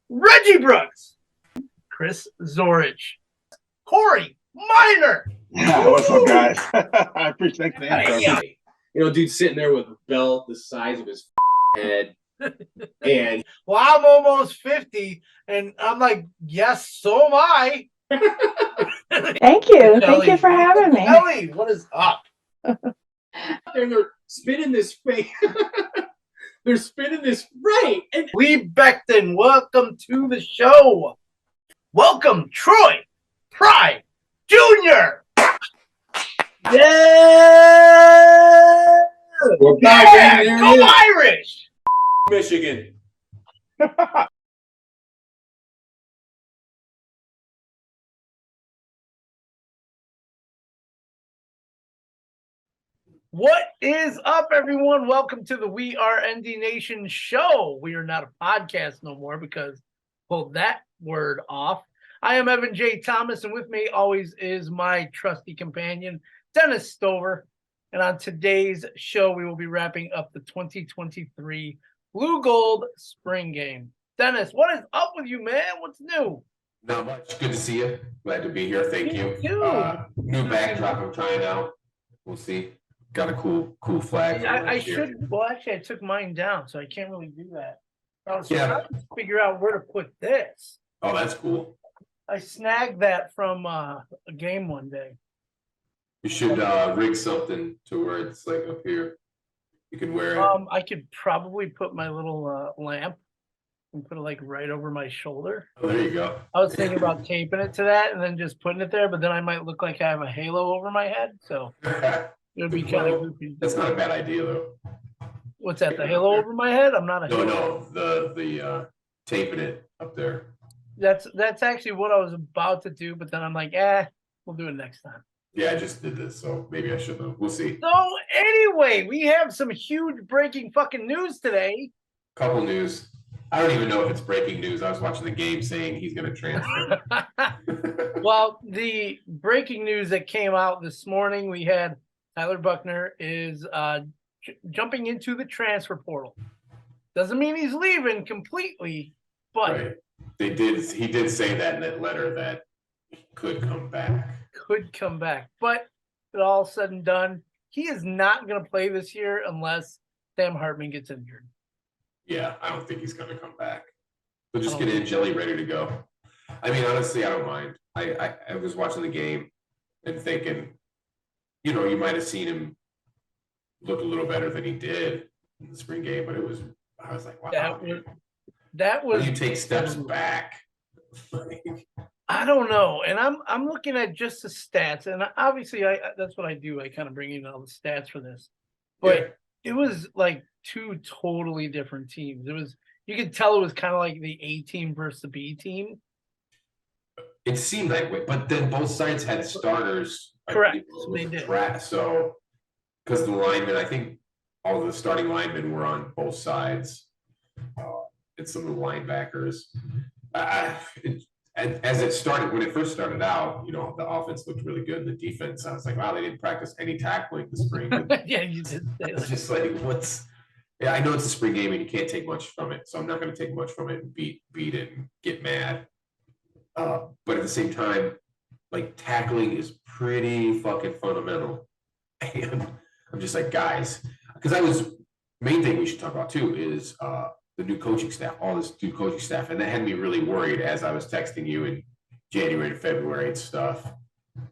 Reggie Brooks, Chris Zorich, Corey Minor. What's up, guys? I appreciate the intro. Dude sitting there with a belt the size of his head. And well, I'm almost 50, and I'm like, yes, so am I. Thank you. Thank you for having me. Collie, what is up? They're spinning this face. They're spinning this right. And Lee Becton, welcome to the show. Welcome, Troy Pride Jr. Yeah! We're back. Yeah! Go Irish! Michigan. What is up, everyone? Welcome to the We Are ND Nation show. We are not a podcast no more because pulled that word off. I am Evan J. Thomas, and with me always is my trusty companion, Dennis Stover. And on today's show, we will be wrapping up the 2023 Blue Gold Spring Game. Dennis, what is up with you, man? What's new? Not much. Good to see you. Glad to be here. Thank you. New backdrop I'm trying out. We'll see. Got a cool flag. I should. Well, actually, I took mine down, so I can't really do that. I was trying to figure out where to put this. Oh, that's cool. I snagged that from a game one day. You should rig something to where it's like up here. You can wear it. I could probably put my little lamp and put it like right over my shoulder. Oh, there you go. I was thinking about taping it to that and then just putting it there, but then I might look like I have a halo over my head. So it would be kind of goofy. That's not a bad idea, though. What's that? The halo over my head? I'm not a halo. No, the taping it up there. That's actually what I was about to do, but then I'm like, we'll do it next time. Yeah, I just did this, so maybe I should have. We'll see. So anyway, we have some huge breaking fucking news today. Couple news. I don't even know if it's breaking news. I was watching the game saying he's going to transfer. Well, the breaking news that came out this morning, we had Tyler Buchner is jumping into the transfer portal. Doesn't mean he's leaving completely, but right. He did say that in that letter that he could come back. But it all said and done, he is not going to play this year unless Sam Hartman gets injured. Yeah, I don't think he's going to come back. They'll just get Angeli ready to go. I mean, honestly, I don't mind. I was watching the game and thinking, you might have seen him look a little better than he did in the spring game, but I was like, wow. That was. You take steps back. I don't know, and I'm looking at just the stats, and obviously that's what I do. I kind of bring in all the stats for this, but It was like two totally different teams. You could tell it was kind of like the A team versus the B team. It seemed that way, but then both sides had starters. Correct, they did. So, because the linemen, I think all the starting linemen were on both sides, and some of the linebackers. As it started, when it first started out, the offense looked really good. And the defense, I was like, wow, they didn't practice any tackling this spring. Yeah, you did. It's just like, I know it's a spring game and you can't take much from it. So I'm not going to take much from it and beat it and get mad. But at the same time, like, tackling is pretty fucking fundamental. And I'm just like, guys, because main thing we should talk about too is, the new coaching staff, all this new coaching staff. And that had me really worried as I was texting you in January and February and stuff.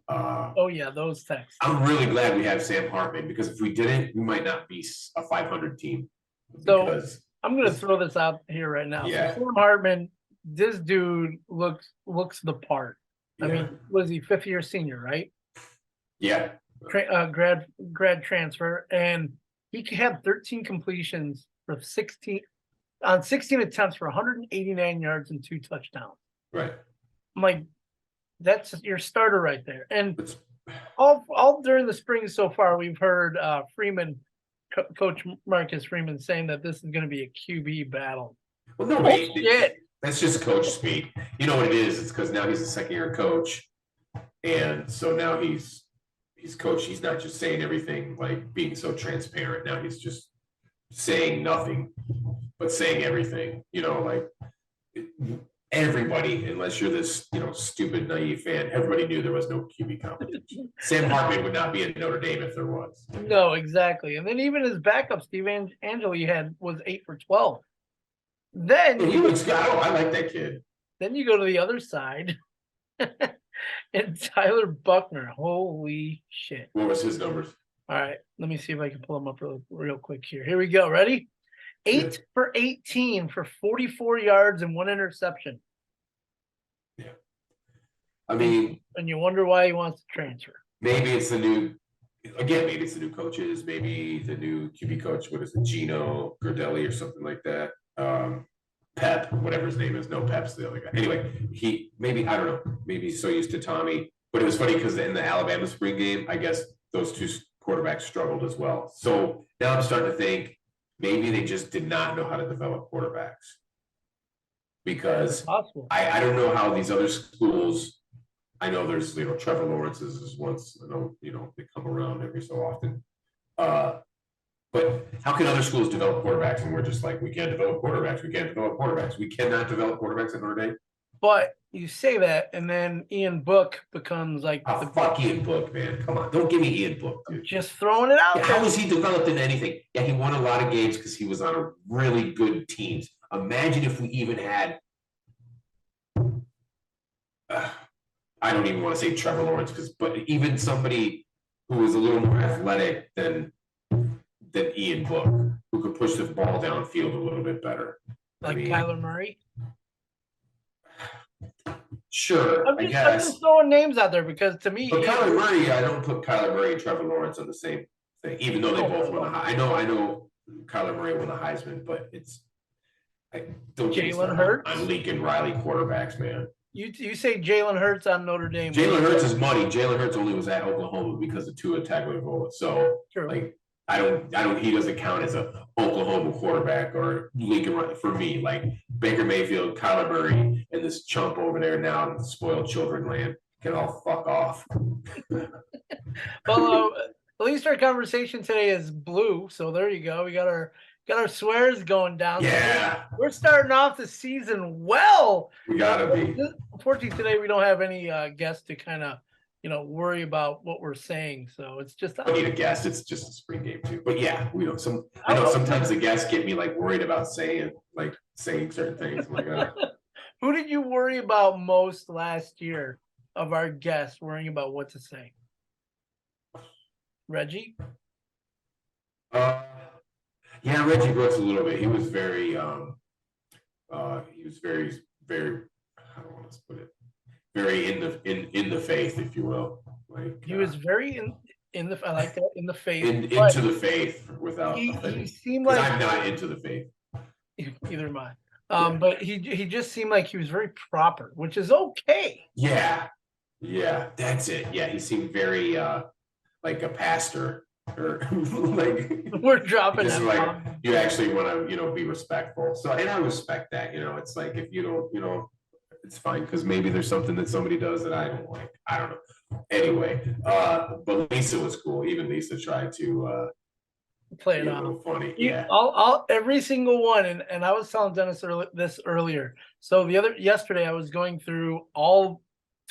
Those texts. I'm really glad we have Sam Hartman, because if we didn't, we might not be a 500 team. So I'm going to throw this out here right now. Yeah. So Sam Hartman, this dude looks the part. I mean, was he 5th-year senior, right? Yeah. Grad transfer. And he had 13 completions for 16 attempts for 189 yards and 2 touchdowns. Right. I'm like, that's your starter right there. And all during the spring so far, we've heard Freeman, Coach Marcus Freeman, saying that this is going to be a QB battle. Well, no, that's just coach speak. You know what it is? It's because now he's a second-year coach, and so now he's coach. He's not just saying everything, like being so transparent. Now he's just saying nothing but saying everything, like everybody, unless you're this, stupid, naive fan, everybody knew there was no QB competition. Sam Hartman would not be at Notre Dame if there was. No, exactly. And then even his backup, Steve Angeli, was 8 for 12. Then he looks good. I like that kid. Then you go to the other side, and Tyler Buchner. Holy shit! What was his numbers? All right, let me see if I can pull them up real quick here. Here we go. Ready? 8 for 18 for 44 yards and 1 interception. Yeah. I mean, and you wonder why he wants to transfer. Maybe it's the new coaches, maybe the new QB coach. What is it, Gino Gardelli or something like that? Pep, whatever his name is. No, Pep's the other guy. Anyway, I don't know. Maybe he's so used to Tommy. But it was funny because in the Alabama spring game, I guess those two quarterbacks struggled as well. So now I'm starting to think maybe they just did not know how to develop quarterbacks. Because I don't know how these other schools, I know there's, Trevor Lawrence's is once, they come around every so often. But how can other schools develop quarterbacks and we're just like, we can't develop quarterbacks. We can't develop quarterbacks. We cannot develop quarterbacks at Notre Dame. But you say that, and then Ian Book becomes like fuck Ian Book, man. Come on. Don't give me Ian Book, dude. Just throwing it out. How was he developed in anything? Yeah, he won a lot of games because he was on a really good teams. Imagine if we even had I don't even want to say Trevor Lawrence, but even somebody who was a little more athletic than Ian Book, who could push the ball downfield a little bit better. Like Kyler Murray? Sure, I guess. I'm just throwing names out there because to me, but Kyler Murray, I don't put Kyler Murray and Trevor Lawrence on the same thing, even though they both won the Heisman. I know Kyler Murray won the Heisman, but don't get me started on Lincoln Riley quarterbacks, man. You say Jalen Hurts on Notre Dame. Jalen Hurts is money. Jalen Hurts only was at Oklahoma because of Tua Tagovailoa. So, I don't. He doesn't count as a Oklahoma quarterback or Lincoln for me. Like Baker Mayfield, Kyler Murray, and this chump over there now in the spoiled children land can all fuck off. Well, at least our conversation today is blue. So there you go. We got our swears going down. Yeah, we're starting off the season well. We gotta be. Unfortunately, today we don't have any guests to kind of worry about what we're saying. So it's just I need a guest. It's just a spring game too. But yeah, we don't. Sometimes the guests get me like worried about saying certain things. I'm like, who did you worry about most last year of our guests worrying about what to say? Reggie? Yeah, Reggie Brooks a little bit. He was very, very, I don't want to put it, very in the faith, if you will. Like he was very in the. I like that, in the faith. Into the faith without. He seemed like I'm not into the faith. Either am I. But he just seemed like he was very proper, which is okay. Yeah, that's it. Yeah, he seemed very like a pastor. Or like we're dropping it. Like you actually want to, be respectful. So, and I respect that. It's like if you don't, it's fine because maybe there's something that somebody does that I don't like. I don't know. Anyway, but Lisa was cool. Even Lisa tried to play it on. Funny. Yeah. I'll every single one, and I was telling Dennis this earlier. So yesterday I was going through all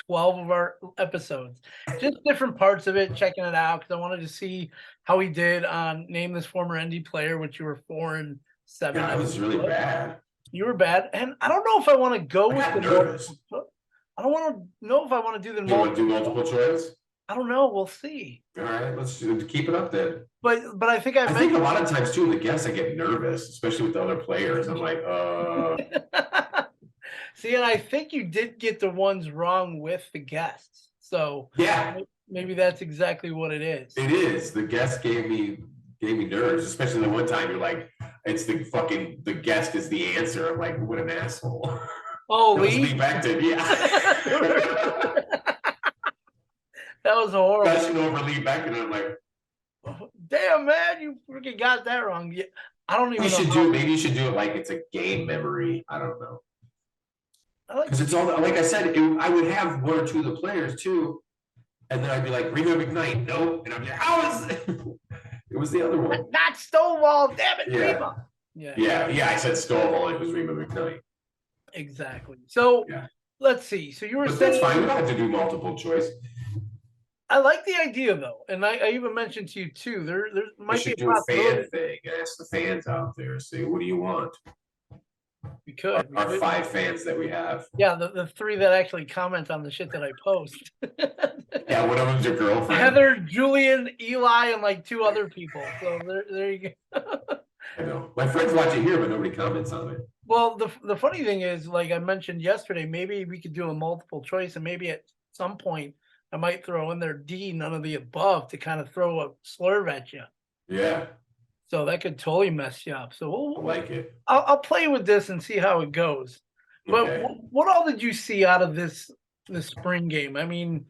12 of our episodes, just different parts of it, checking it out because I wanted to see how he did on Name This Former ND Player, which you were 4-7. Yeah, I was really bad. You were bad, and I don't know if I want to go with the nervous. I don't want to know if I want to do the multiple. You want to do multiple choice? I don't know. We'll see. All right, let's keep it up then. But I think I think a lot of times too, the guests I get nervous, especially with the other players. I'm like, See, and I think you did get the ones wrong with the guests. So yeah, maybe that's exactly what it is. It is. The guest gave me nerves, especially the one time you're like, it's the guest is the answer. I'm like, what an asshole. Oh, Lee Becton, yeah. That was horrible. Gushing over Lee Becton, I'm like, damn man, you freaking got that wrong. I don't even know. Maybe you should do it like it's a game memory. I don't know. Because it's all, like I said, I would have one or two of the players too, and then I'd be like, Reno McKnight, nope, and I'd be like, how is it? It was the other one. Not Stonewall, damn it, yeah. Reba. Yeah, I said Stonewall, it was Reno McKnight. Exactly. So Yeah. let's see. So you were But saying that's fine. We don't have to do multiple choice. I like the idea though, and I even mentioned to you too. There We might be should a do a possibility fan thing. Ask the fans out there. Say, what do you want? we could. Our 5 fans that we have. Yeah, the 3 that actually comment on the shit that I post. Yeah, one of them's your girlfriend. Heather, Julian, Eli, and like 2 other people. So there you go. I know. My friends watch it here, but nobody comments on it. Well, the funny thing is, like I mentioned yesterday, maybe we could do a multiple choice, and maybe at some point I might throw in there D, none of the above, to kind of throw a slurve at you. Yeah. So that could totally mess you up. So I like it. I'll play with this and see how it goes. But Okay. what all did you see out of this spring game? I mean,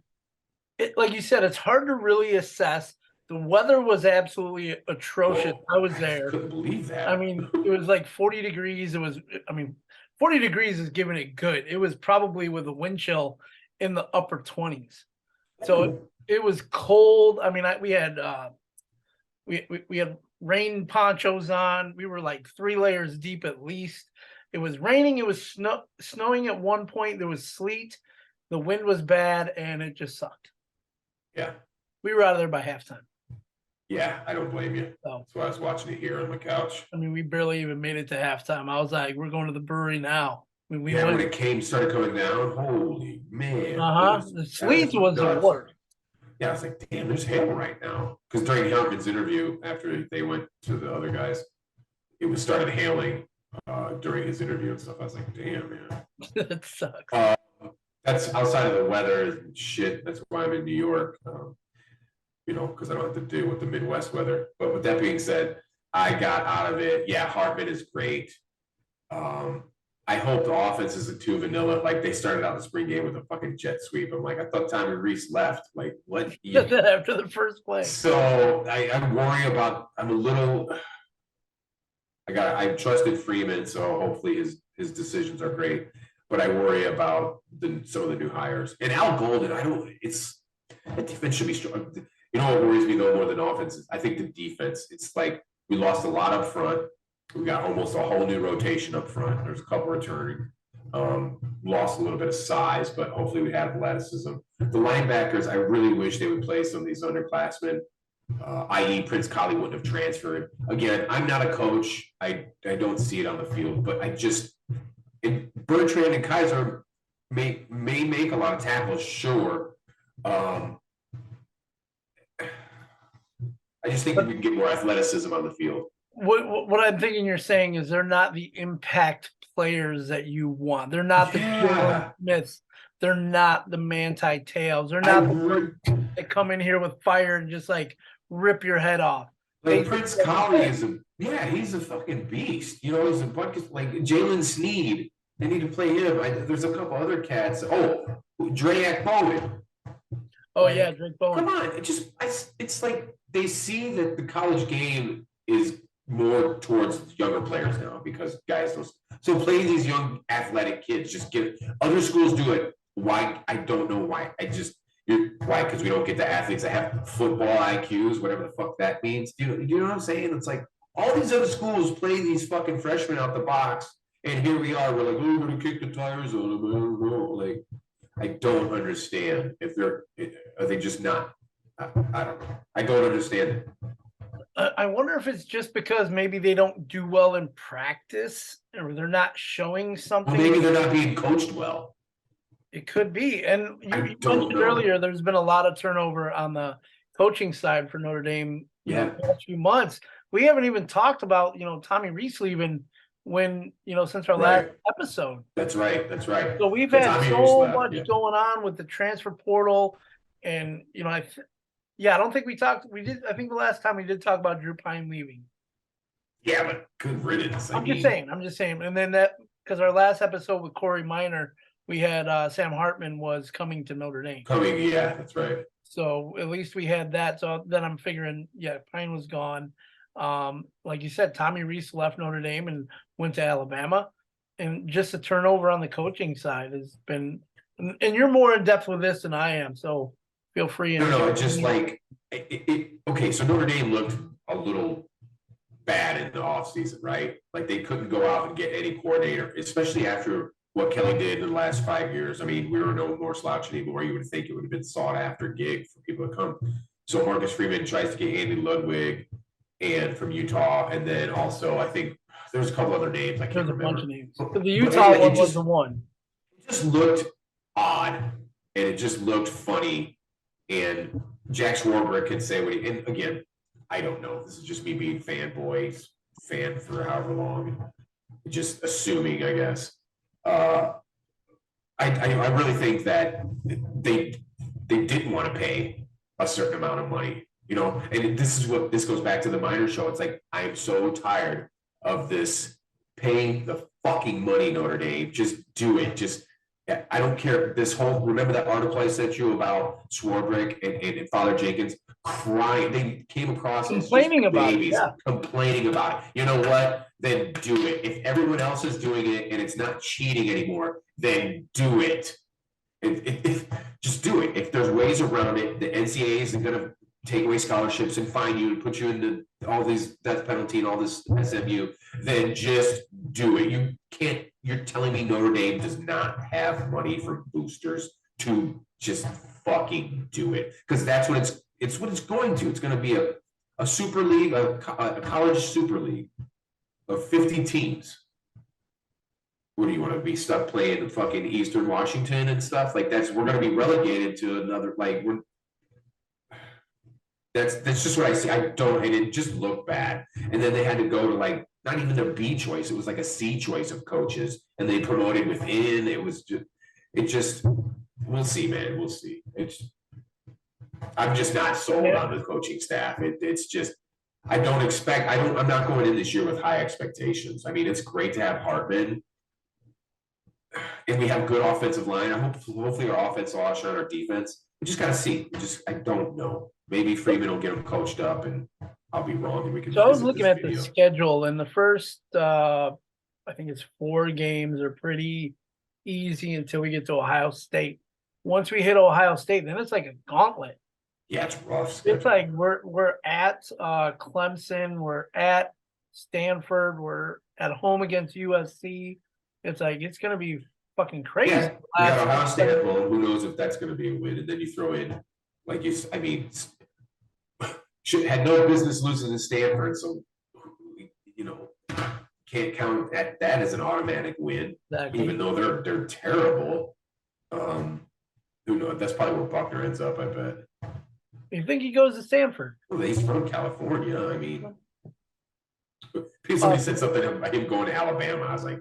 like you said, it's hard to really assess. The weather was absolutely atrocious. I was there. Couldn't believe that. I mean, it was like 40 degrees. 40 degrees is giving it good. It was probably with a wind chill in the upper 20s. So it was cold. I mean, we had we had rain ponchos on. We were like 3 layers deep at least. It was raining. It was snowing at one point. There was sleet. The wind was bad, and it just sucked. Yeah. We were out of there by halftime. Yeah, I don't blame you. So, that's why I was watching it here on my couch. I mean, we barely even made it to halftime. I was like, we're going to the brewery now. When it started coming down, holy man. The sleet was the worst. Yeah, I was like, damn, there's hail right now. Because during Hartman's interview, after they went to the other guys, it was started hailing during his interview and stuff. I was like, damn, man. That sucks. That's outside of the weather and shit. That's why I'm in New York. Because I don't have to deal with the Midwest weather. But with that being said, I got out of it. Yeah, Hartman is great. I hope the offense isn't too vanilla. Like they started out the spring game with a fucking jet sweep. I'm like, I thought Tommy Reese left. Like, what? After the first play. So I worry about. I'm a little. I trusted Freeman, so hopefully his decisions are great. But I worry about some of the new hires. And Al Golden, that defense should be strong. You know what worries me though more than offense is I think the defense. It's like we lost a lot up front. We got almost a whole new rotation up front. There's a couple returning. Lost a little bit of size, but hopefully we have athleticism. The linebackers, I really wish they would play some of these underclassmen, i.e. Prince Collie wouldn't have transferred. Again, I'm not a coach. I don't see it on the field, but Bertrand and Kaiser may make a lot of tackles, sure. I just think we can get more athleticism on the field. What I'm thinking you're saying is they're not the impact players that you want. They're not the Jalen Smiths. They're not the Manti Te'os. They're not the ones that come in here with fire and just like rip your head off. Like Prince Collie he's a fucking beast. He's a bucket. Like Jalen Sneed, they need to play him. There's a couple other cats. Drayak Bowen. Oh yeah, Drake Bowen. Come on, it's like they see that the college game is more towards younger players now because guys don't. So play these young athletic kids. Just get other schools do it. Why? I don't know why. Why? Because we don't get the athletes that have football IQs, whatever the fuck that means. Do you know what I'm saying? It's like all these other schools play these fucking freshmen out the box, and here we are. We're like, we're gonna kick the tires on them. I don't know. Like, I don't understand if are they just not. I don't know. I don't understand it. I wonder if it's just because maybe they don't do well in practice or they're not showing something. Well, maybe they're not being coached well. It could be. And you mentioned earlier, there's been a lot of turnover on the coaching side for Notre Dame in the past few months. We haven't even talked about, Tommy Reese leaving since our last episode. That's right. So we've had so much going on with the transfer portal. And, I don't think we talked. We did. I think the last time we did talk about Drew Pine leaving. Yeah, but good riddance. I'm just saying. And then because our last episode with Corey Minor, we had Sam Hartman was coming to Notre Dame. Yeah, that's right. So at least we had that. So then I'm figuring, Pine was gone. Like you said, Tommy Reese left Notre Dame and went to Alabama. And just the turnover on the coaching side has been, and you're more in depth with this than I am. So feel free. No, just like okay. So Notre Dame looked a little bad in the offseason, right? Like they couldn't go out and get any coordinator, especially after what Kelly did in the last 5 years. I mean, we were no more slouch anymore. You would think it would have been sought after gig for people to come. So Marcus Freeman tries to get Andy Ludwig and from Utah, and then also I think there's a couple other names I can't There's a remember. bunch of names. But the But Utah anyway, one was the one. It just looked odd, and it just looked funny. And Jack Swarbrick can say what he, and again, I don't know. This is just me being fan for however long, just assuming, I guess. I really think that they didn't want to pay a certain amount of money, and this goes back to the minor show. It's like, I am so tired of this paying the fucking money, Notre Dame. Just do it. Just, I don't care. Remember that article I sent you about Swarbrick and Father Jenkins crying? They came across as Complaining about babies, it. Yeah. complaining about it. You know what? Then do it. If everyone else is doing it and it's not cheating anymore, then do it. Just do it. If there's ways around it, the NCAA isn't going to take away scholarships and fine you and put you into all these death penalty and all this SMU, then just do it. You're telling me Notre Dame does not have money for boosters to just fucking do it? Because that's what it's what it's going to. It's going to be a super league, a college super league of 50 teams. What do you want to be stuck playing in fucking Eastern Washington and stuff? Like, we're going to be relegated to another, like, that's just what I see. And it just looked bad. And then they had to go to, like, not even their B choice. It was like a C choice of coaches, and they promoted within. We'll see, man. We'll see. I'm just not sold on the coaching staff. It's just, I'm not going in this year with high expectations. I mean, it's great to have Hartman, and we have good offensive line. Hopefully our offense will outshine our defense. We just got to see. I don't know. Maybe Freeman will get them coached up, and I'll be wrong. And we can. So I was looking at the schedule, and the first, I think it's 4 games are pretty easy until we get to Ohio State. Once we hit Ohio State, then it's like a gauntlet. Yeah, it's rough schedule. It's like we're at Clemson, we're at Stanford, we're at home against USC. It's like, it's going to be fucking crazy. Yeah, we got Ohio State. Well, who knows if that's going to be a win? And then you throw in, had no business losing to Stanford, so can't count that as an automatic win. Exactly. Even though they're terrible. Who knows? That's probably where Buchner ends up, I bet. You think he goes to Stanford? Well, he's from California. I mean, somebody said something about him going to Alabama. I was like,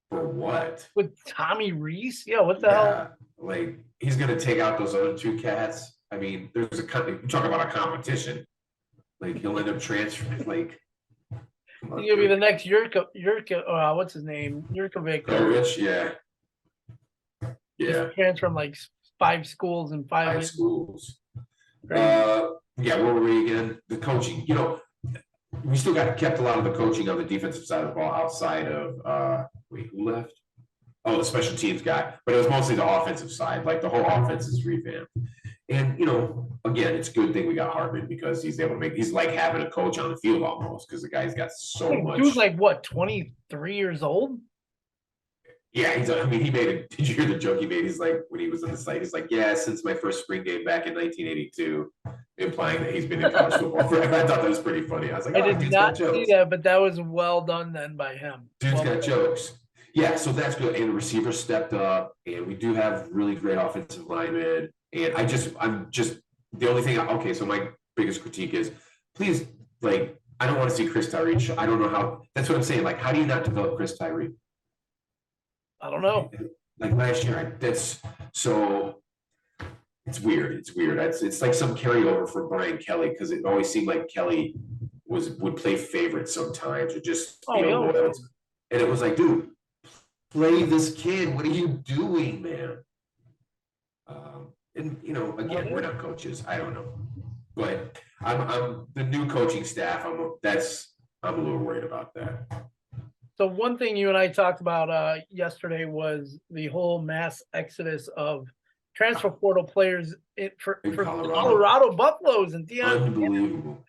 for what? With Tommy Reese? Yeah, what the hell? Like, he's going to take out those other 2 cats. I mean, you talk about a competition. Like, he'll end up transferring. Like, he'll be the next Yurka. What's his name? Yurkovic. Rich, yeah. Yeah. Transfer from like 5 schools in 5 years. Schools. Yeah, where were we again? The coaching. We still kept a lot of the coaching on the defensive side of the ball outside of who left? Oh, the special teams guy. But it was mostly the offensive side. Like, the whole offense is revamped. And again, it's a good thing we got Hartman, because he's like having a coach on the field almost, because the guy's got so much. He was like, what, 23 years old? Yeah, did you hear the joke he made? He's like, when he was on the site, he's like, yeah, since my first spring game back in 1982, implying that he's been in college football forever. I thought that was pretty funny. I was like, I did not see that, but that was well done then by him. Dude's got jokes. Yeah, so that's good. And the receivers stepped up, and we do have really great offensive linemen. And I'm just the only thing. Okay, so my biggest critique is, please, like, I don't want to see Chris Tyree. I don't know how. That's what I'm saying. Like, how do you not develop Chris Tyree? I don't know. Like last year, it's weird. It's like some carryover from Brian Kelly, because it always seemed like Kelly would play favorite sometimes, or just loyal. And it was like, dude, play this kid. What are you doing, man? And again, we're not coaches. I don't know, but I'm the new coaching staff. I'm a little worried about that. So one thing you and I talked about yesterday was the whole mass exodus of transfer portal players for Colorado Buffaloes and Deion. Unbelievable.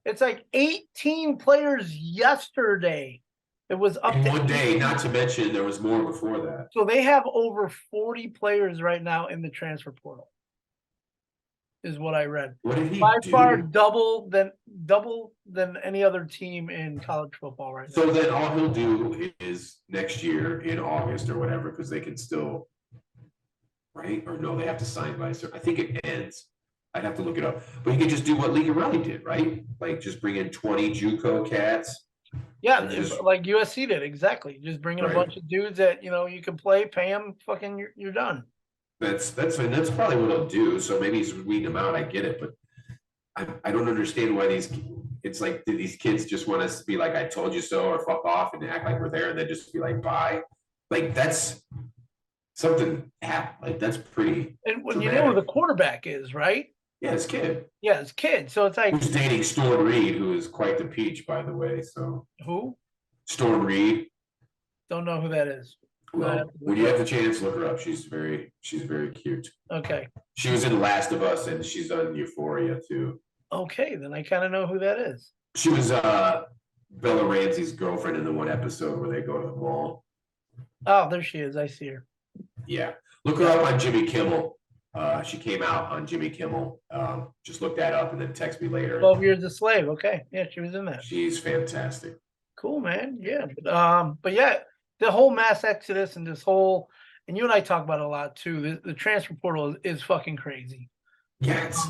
It's like 18 players yesterday It was up In to one day, 18. not to mention there was more before that. So they have over 40 players right now in the transfer portal, is what I read. What did he By do? far double than any other team in college football right now. So then all he'll do is next year in August or whatever, because they can still, right? Or no, they have to sign by a certain, I think it ends. I'd have to look it up. But he could just do what Ligarelli did, right? Like just bring in 20 JUCO cats. Yeah, And just- like USC did, exactly. Just bring in a Right. bunch of dudes that you can play, pay them, fucking, you're done. That's probably what he'll do. So maybe he's weeding them out. I get it, but I don't understand why it's like these kids just want us to be like, I told you so, or fuck off and act like we're there and then just be like, bye. Like that's something happened. Like that's pretty. And when dramatic. you know who the quarterback is, right? Yeah, it's kid. Yeah, it's kid. So it's like, Who's dating Storm Reed, who is quite the peach, by the way. So who? Storm Reed. Don't know who that is. Well, when you have the chance, look her up. She's very cute. Okay. She was in Last of Us and she's on Euphoria too. Okay, then I kind of know who that is. She was Bella Ramsey's girlfriend in the one episode where they go to the mall. Oh, there she is. I see her. Yeah. Look her up on Jimmy Kimmel. She came out on Jimmy Kimmel. Just look that up and then text me later. 12 Years a Slave. Okay. Yeah, she was in that. She's fantastic. Cool, man. Yeah. But yeah, the whole mass exodus and this whole, and you and I talk about it a lot too. The transfer portal is fucking crazy. Yes.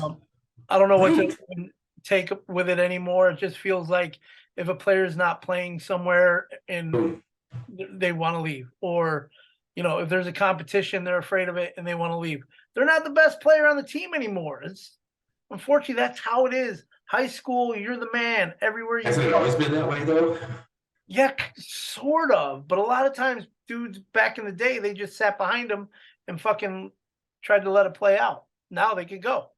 I don't know what Right. to take with it anymore. It just feels like if a player is not playing somewhere and they want to leave, or if there's a competition, they're afraid of it and they want to leave. They're not the best player on the team anymore. It's unfortunately that's how it is. High school, you're the man everywhere you Hasn't it go. always been that way though? Yeah, sort of. But a lot of times, dudes back in the day, they just sat behind them and fucking tried to let it play out. Now they could go.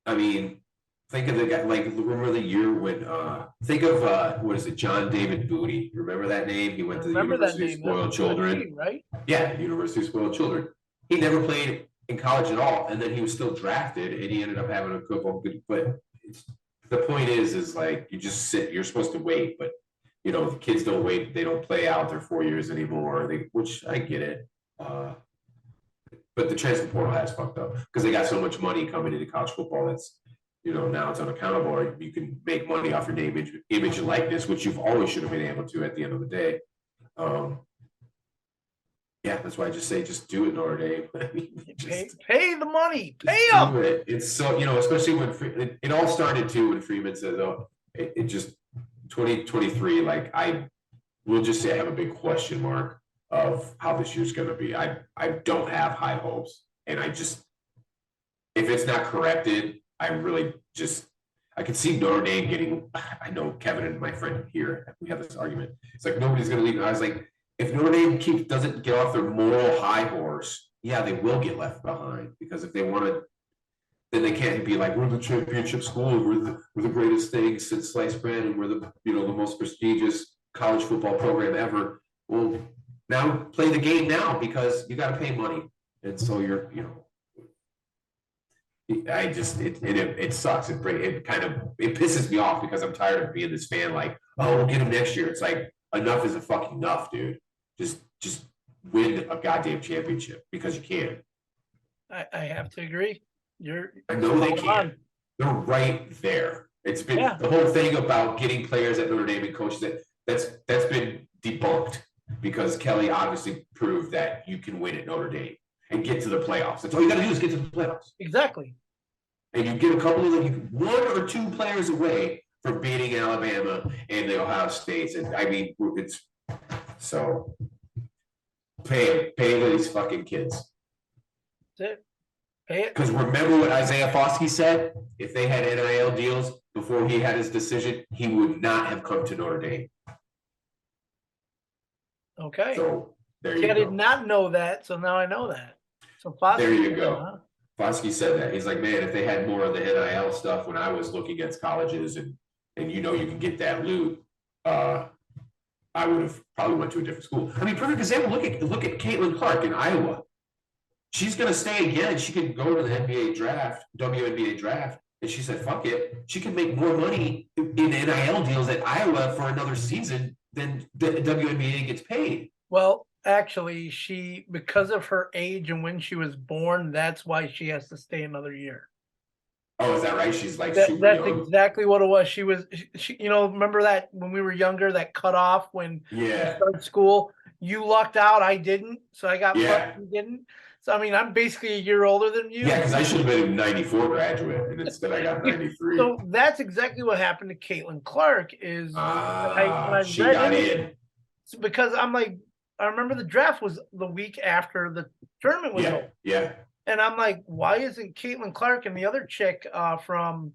I mean, think of the guy, like remember the year when think of what is it, John David Booty. Remember that name? He went to the Remember that University of name? Spoiled Children. Right? Yeah, University of Spoiled Children. He never played in college at all, and then he was still drafted, and he ended up having a couple of good. But the point is like you just sit. You're supposed to wait, but the kids don't wait. They don't play out their 4 years anymore. Which I get it. But the transfer portal has fucked up because they got so much money coming into college football. That's now it's unaccountable. Or you can make money off your name, image, and likeness, which you've always should have been able to at the end of the day. Yeah, that's why I just say just do it, Notre Dame. Pay the money, pay them. It's so especially when it all started too when Freeman says, "Oh, it just 2023." Like I will just say I have a big question mark of how this year's going to be. I don't have high hopes, and if it's not corrected, I really I can see Notre Dame getting. I know Kevin and my friend here, we have this argument. It's like nobody's going to leave. And I was like, if Notre Dame doesn't get off their moral high horse, yeah, they will get left behind because if they want to, then they can't be like we're the championship school, we're the greatest thing since sliced bread, and we're the the most prestigious college football program ever. Well, now play the game now because you got to pay money, and so you're it sucks. It pisses me off because I'm tired of being this fan. Like, oh, we'll get him next year. It's like enough is a fucking enough, dude. Just win a goddamn championship because you can. I have to agree. I know they can. They're right there. It's been the whole thing about getting players at Notre Dame and coaches that's been debunked because Kelly obviously proved that you can win at Notre Dame and get to the playoffs. That's all you got to do is get to the playoffs. Exactly. And you get a couple of one or two players away from beating Alabama and the Ohio States. And I mean, it's so pay these fucking kids. That's it. Pay it. Because remember what Isaiah Foskey said? If they had NIL deals before he had his decision, he would not have come to Notre Dame. Okay. So there you go. I did not know that, so now I know that. So Foskey, there you go. Foskey said that. He's like, man, if they had more of the NIL stuff when I was looking at colleges and you can get that loot, I would have probably went to a different school. I mean, perfect example. Look at Caitlin Clark in Iowa. She's going to stay again. She could go to the NBA draft, WNBA draft, And she said, fuck it. She can make more money in NIL deals at Iowa for another season than the WNBA gets paid. Well, actually, because of her age and when she was born, that's why she has to stay another year. Oh, is that right? She's like that's young. Exactly what it was. She remember that when we were younger, that cutoff when you started school, you lucked out. I didn't. So I got fucked, you didn't. So, I mean, I'm basically a year older than you. Yeah, because I should have been a 94 graduate, and instead I got 93. So that's exactly what happened to Caitlin Clark is she got in. Because I'm like, I remember the draft was the week after the tournament was over. Yeah. And I'm like, why isn't Caitlin Clark and the other chick from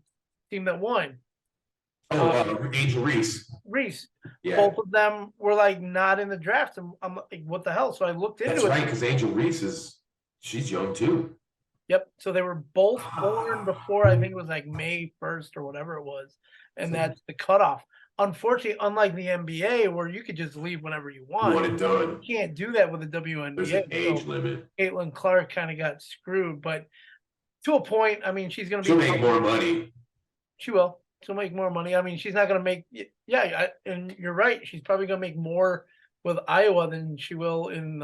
team that won? Angel Reese. Yeah. Both of them were like not in the draft. And I'm like, what the hell? So I looked into it. That's right, because Angel Reese she's young too. Yep. So they were both born before, I think it was like May 1st or whatever it was. And that's the cutoff. Unfortunately, unlike the NBA, where you could just leave whenever you want. You want it done. You can't do that with the WNBA. There's an age limit. Caitlin Clark kind of got screwed, but to a point, I mean, she's going to She'll make more money. She will. She'll make more money. I mean, she's not going to make. And you're right. She's probably going to make more with Iowa than she will in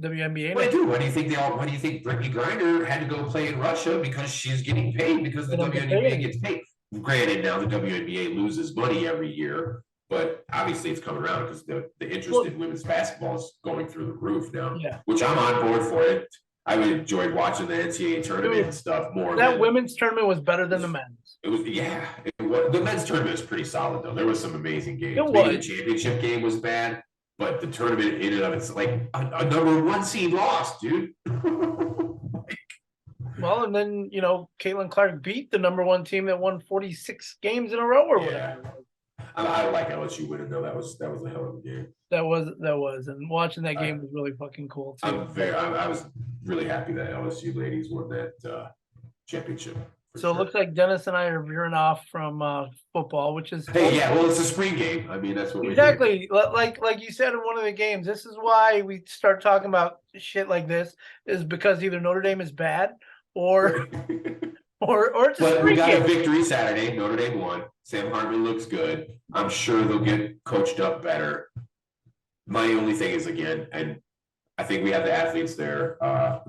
WNBA. Why do you think Why do you think Brittany Griner had to go play in Russia because she's getting paid because the WNBA gets paid? Granted, now the WNBA loses money every year, but obviously it's coming around because the interest in women's basketball is going through the roof now. Yeah. Which I'm on board for it. I really enjoyed watching the NCAA tournament and stuff more. That women's tournament was better than the men's. It was, the men's tournament was pretty solid though. There was some amazing games. Maybe the championship game was bad, but the tournament in and of it's like a number one seed lost, dude. Well, and then, Caitlin Clark beat the number one team that won 46 games in a row or whatever. I like LSU winning though. That was a hell of a game. That was, and watching that game was really fucking cool too. I was really happy that LSU ladies won that championship. So it looks like Dennis and I are veering off from football, which is it's a spring game. I mean, that's what exactly like you said in one of the games. This is why we start talking about shit like this, is because either Notre Dame is bad or it's a but spring we got game. A victory Saturday. Notre Dame won. Sam Hartman looks good. I'm sure they'll get coached up better. My only thing is, again, and I think we have the athletes there.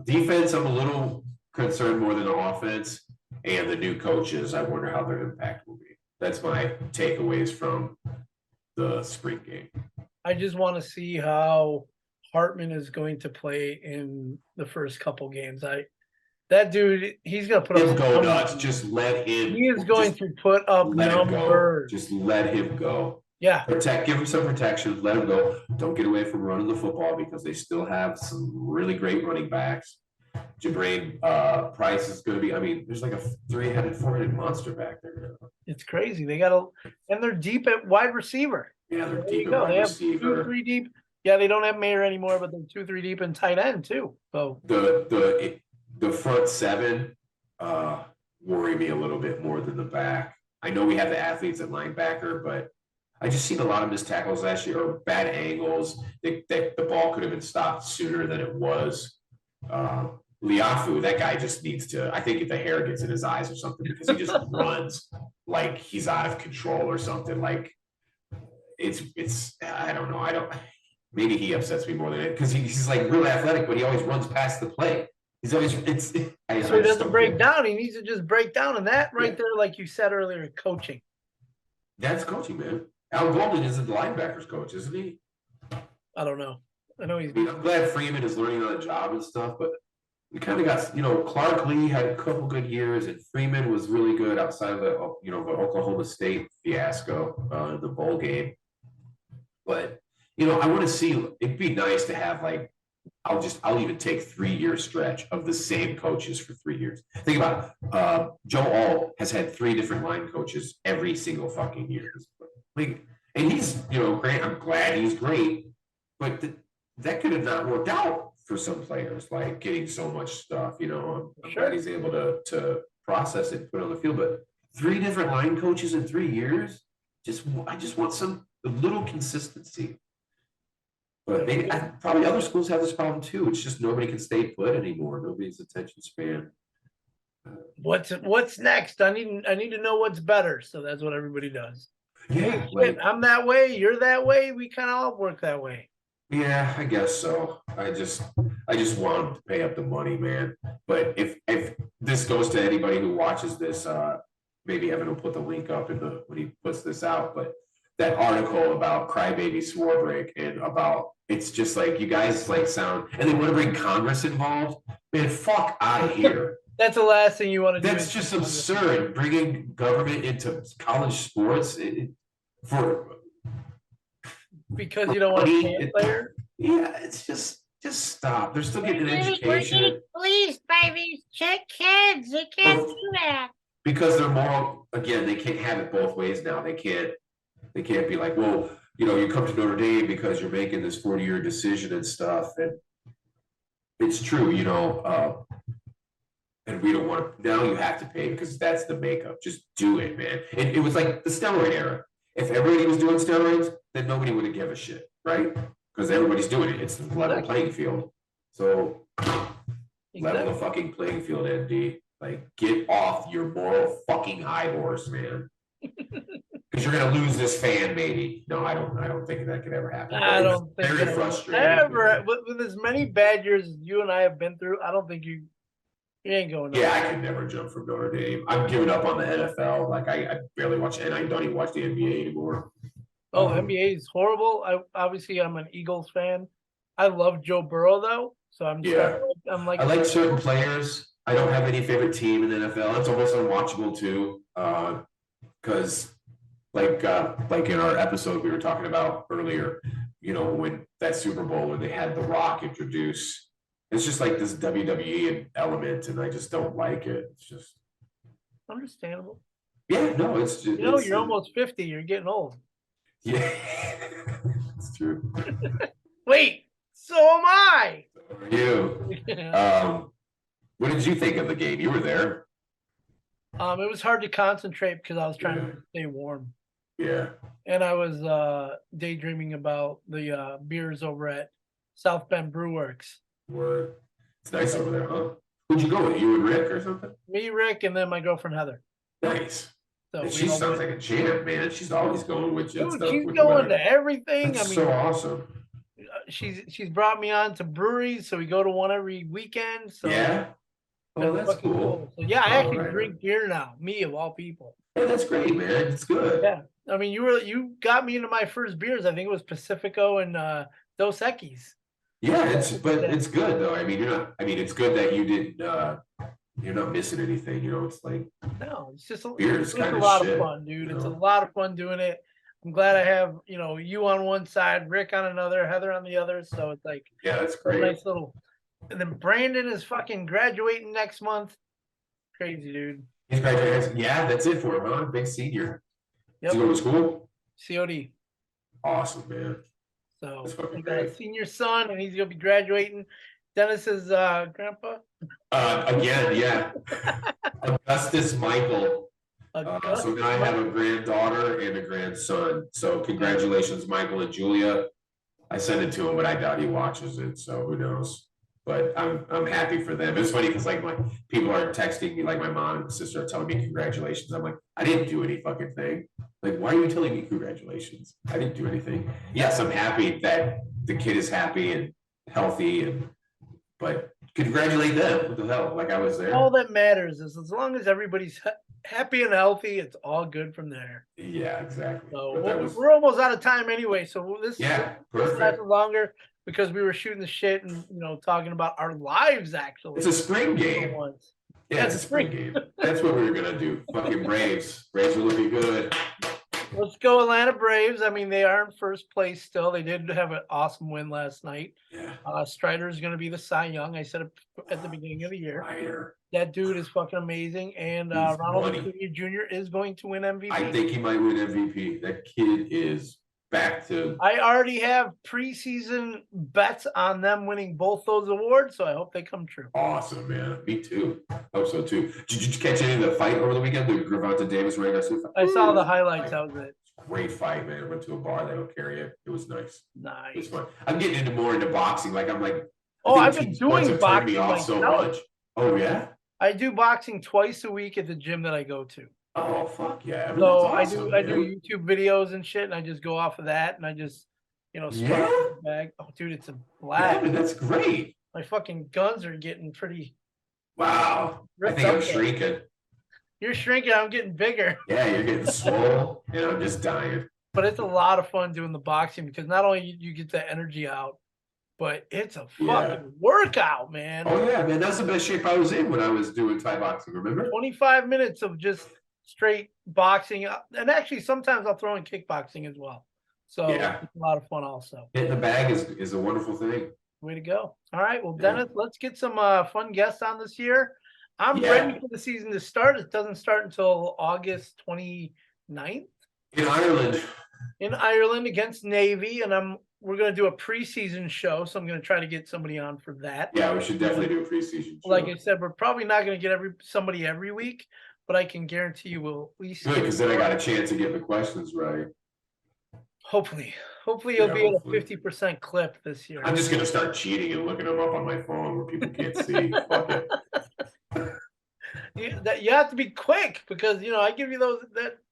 Defense, I'm a little concerned more than the offense. And the new coaches, I wonder how their impact will be. That's my takeaways from the spring game. I just want to see how Hartman is going to play in the first couple games. That dude, he's going to put up. Go nuts. Just let him. He is going to put up numbers. Just let him go. Yeah. Give him some protection. Let him go. Don't get away from running the football because they still have some really great running backs. Jabrain Price is going to be. I mean, there's like a 3-headed, 4-headed monster back there now. It's crazy. And they're deep at wide receiver. Yeah, they're deep at wide receiver. 2-3 deep. Yeah, they don't have Mayer anymore, but they're 2-3 deep in tight end too. So the front seven worry me a little bit more than the back. I know we have the athletes at linebacker, but I just seen a lot of missed tackles last year or bad angles. The ball could have been stopped sooner than it was. Liafu, that guy just needs to. I think if the hair gets in his eyes or something because he just runs like he's out of control or something. Like it's. I don't know. Maybe he upsets me more than it because he's like really athletic, but he always runs past the play. He's always. So he doesn't break down. He needs to just break down, and that right there, like you said earlier, coaching. That's coaching, man. Al Golden isn't the linebackers coach, isn't he? I don't know. I know he's. I'm glad Freeman is learning on the job and stuff, but we kind of got, Clark Lee had a couple good years, and Freeman was really good outside of the Oklahoma State fiasco in the bowl game. But I want to see. It'd be nice to have I'll even take 3-year stretch of the same coaches for 3 years. Think about it. Joe Alt has had 3 different line coaches every single fucking year. And he's, great. I'm glad he's great, but that could have not worked out for some players, like getting so much stuff. I'm glad he's able to process it and put it on the field. But 3 different line coaches in 3 years, I just want a little consistency. But probably other schools have this problem too. It's just nobody can stay put anymore. Nobody's attention span. What's next? I need to know what's better. So that's what everybody does. Yeah, Shit, I'm that way. You're that way. We kind of all work that way. yeah, I guess so. I just want them to pay up the money, man. But if this goes to anybody who watches this, maybe Evan will put the link up when he puts this out. But that article about Crybaby Swarbrick and about it's just like you guys like sound and they want to bring Congress involved. Man, fuck out of here. That's the last thing you want to do. That's just absurd. Bringing government into college sports because you don't want to pay a player. Yeah, it's just stop. They're still getting an education. We're getting policed by these chick kids. They can't do that. Because they're moral. Again, they can't have it both ways now. They can't be like, well, you come to Notre Dame because you're making this 40-year decision and stuff. And it's true, and we don't want to. Now you have to pay because that's the makeup. Just do it, man. It was like the steroid era. If everybody was doing steroids, then nobody would give a shit, right? Because everybody's doing it. It's the level playing field. So level the fucking playing field, ND. Like, get off your moral fucking high horse, man. Because you're gonna lose this fan, maybe. No, I don't think that could ever happen. I don't think very frustrating. Ever with as many bad years as you and I have been through, I don't think you ain't going. Yeah, I could never jump from Notre Dame. I'm giving up on the NFL. Like I barely watch, and I don't even watch the NBA anymore. Oh, NBA is horrible. I'm an Eagles fan. I love Joe Burrow though, so I'm like I like certain players. I don't have any favorite team in the NFL. It's almost unwatchable too, because like in our episode we were talking about earlier, when that Super Bowl when they had The Rock introduce. It's just like this WWE element, and I just don't like it. It's just understandable. Yeah, no, it's just you're almost 50. You're getting old. Yeah, it's true. Wait, so am I. So are you? What did you think of the game? You were there. It was hard to concentrate because I was trying to stay warm. Yeah. And I was daydreaming about the beers over at South Bend Brew Works. Word. It's nice over there, huh? Who'd you go with? You and Rick or something? Me, Rick, and then my girlfriend Heather. Nice. So she sounds like a champ, man. She's always going with you. Dude, she's going to everything. That's so awesome. She's brought me on to breweries, so we go to one every weekend. So yeah. Oh, that's cool. So yeah, I actually drink beer now. Me of all people. Yeah, that's great, man. It's good. Yeah, I mean, you got me into my first beers. I think it was Pacifico and Dos Equis. Yeah, it's good though. I mean, it's good that you didn't. You're not missing anything. It's like it's just beer's a lot of fun, dude. It's a lot of fun doing it. I'm glad I have you on one side, Rick on another, Heather on the other. So it's like that's great. Nice little. And then Brandon is fucking graduating next month. Crazy, dude. He's graduating. Yeah, that's it for him, huh? Big senior. Yep. Is he going to school? COD. Awesome, man. So I got a senior son, and he's gonna be graduating. Dennis's grandpa. Again, yeah. Augustus Michael. So now I have a granddaughter and a grandson. So congratulations, Michael and Julia. I sent it to him, but I doubt he watches it. So who knows? But I'm happy for them. It's funny because like my people are texting me, like my mom and sister are telling me congratulations. I'm like, I didn't do any fucking thing. Like, why are you telling me congratulations? I didn't do anything. Yes, I'm happy that the kid is happy and healthy, but congratulate them. What the hell? Like I was there. All that matters is as long as everybody's happy and healthy, it's all good from there. Yeah, exactly. So we're almost out of time anyway. So this lasted longer because we were shooting the shit and talking about our lives. Actually, it's a spring game. Yeah, it's a spring game. That's what we were gonna do. Fucking Braves. Braves are looking good. Let's go Atlanta Braves. I mean, they are in first place still. They did have an awesome win last night. Yeah. Strider is going to be the Cy Young. I said it at the beginning of the year. Strider. That dude is fucking amazing. And Ronald Acuna Jr. is going to win MVP. I think he might win MVP. That kid is back to. I already have preseason bets on them winning both those awards, so I hope they come true. Awesome, man. Me too. Hope so too. Did you catch any of the fight over the weekend? The Gervonta Davis Ray Garcia fight? I saw the highlights. That was it. Great fight, man. I went to a bar. They don't carry it. It was nice. Nice. It was fun. I'm getting more into boxing. Like I'm like. I've been doing boxing me off so much. Oh yeah. I do boxing twice a week at the gym that I go to. Oh fuck yeah! I mean, So that's awesome, I do man. YouTube videos and shit, and I just go off of that, and I just start off the bag. Oh, dude, it's a Yeah, blast. man, that's great. My fucking guns are getting pretty. Wow, I ripped think up I'm there. shrinking. You're shrinking. I'm getting bigger. Yeah, you're getting swole, and I'm just dying. But it's a lot of fun doing the boxing because not only you get the energy out, but it's a fucking workout, man. Oh yeah, man, that's the best shape I was in when I was doing Thai boxing. Remember? 25 minutes of just straight boxing, and actually sometimes I'll throw in kickboxing as well. So Yeah. it's a lot of fun also. Hitting the bag is a wonderful thing. Way to go. All right, well, Yeah. Dennis, let's get some fun guests on this year. I'm Yeah. ready for the season to start. It doesn't start until August 29th In Ireland. in Ireland against Navy, and we're going to do a preseason show, so I'm going to try to get somebody on for that. Yeah, we should definitely do a preseason show. Like I said, we're probably not going to get somebody every week, but I can guarantee you we'll at least. Good, because then I got a chance to get the questions right. Hopefully you'll be at a hopefully. 50% clip this year. I'm just gonna start cheating and looking them up on my phone where people can't see. Fuck it. You have to be quick because I give you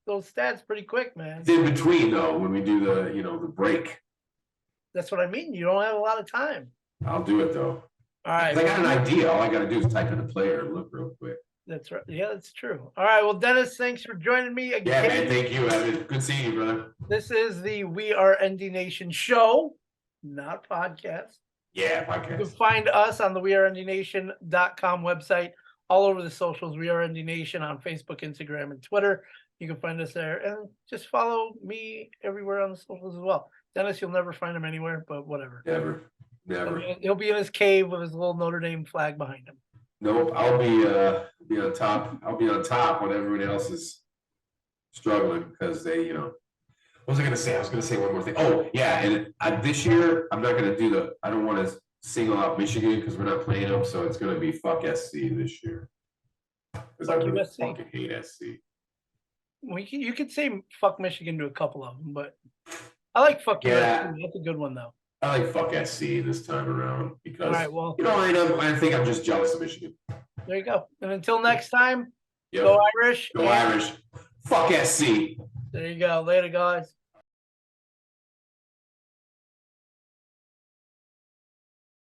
those stats pretty quick, man. It's in between though when we do the break. That's what I mean. You don't have a lot of time. I'll do it though. All right. I got an idea. All I got to do is type in a player and look real quick. That's right. Yeah, that's true. All right. Well, Dennis, thanks for joining me again. Yeah, man. Thank you, Evan. Good seeing you, brother. This is the We Are ND Nation show, not podcast. Yeah, You can podcast. find us on the wearendnation.com website, all over the socials. We Are ND Nation on Facebook, Instagram, and Twitter. You can find us there, and just follow me everywhere on the socials as well. Dennis, you'll never find him anywhere, but whatever. Never. He'll be in his cave with his little Notre Dame flag behind him. Nope. I'll be on top. I'll be on top when everyone else is struggling because they, what was I going to say? I was going to say one more thing. Oh, yeah. And this year, I'm not going to I don't want to single out Michigan because we're not playing them. So it's going to be fuck SC this year. Because I really fucking hate SC. You could say fuck Michigan to a couple of them, but I like fuck USC. That's a good one, though. I like fuck SC this time around because, all right, well, I think I'm just jealous of Michigan. There you go. And until next time, Yep. go Irish. Go Irish. Fuck SC. There you go. Later, guys.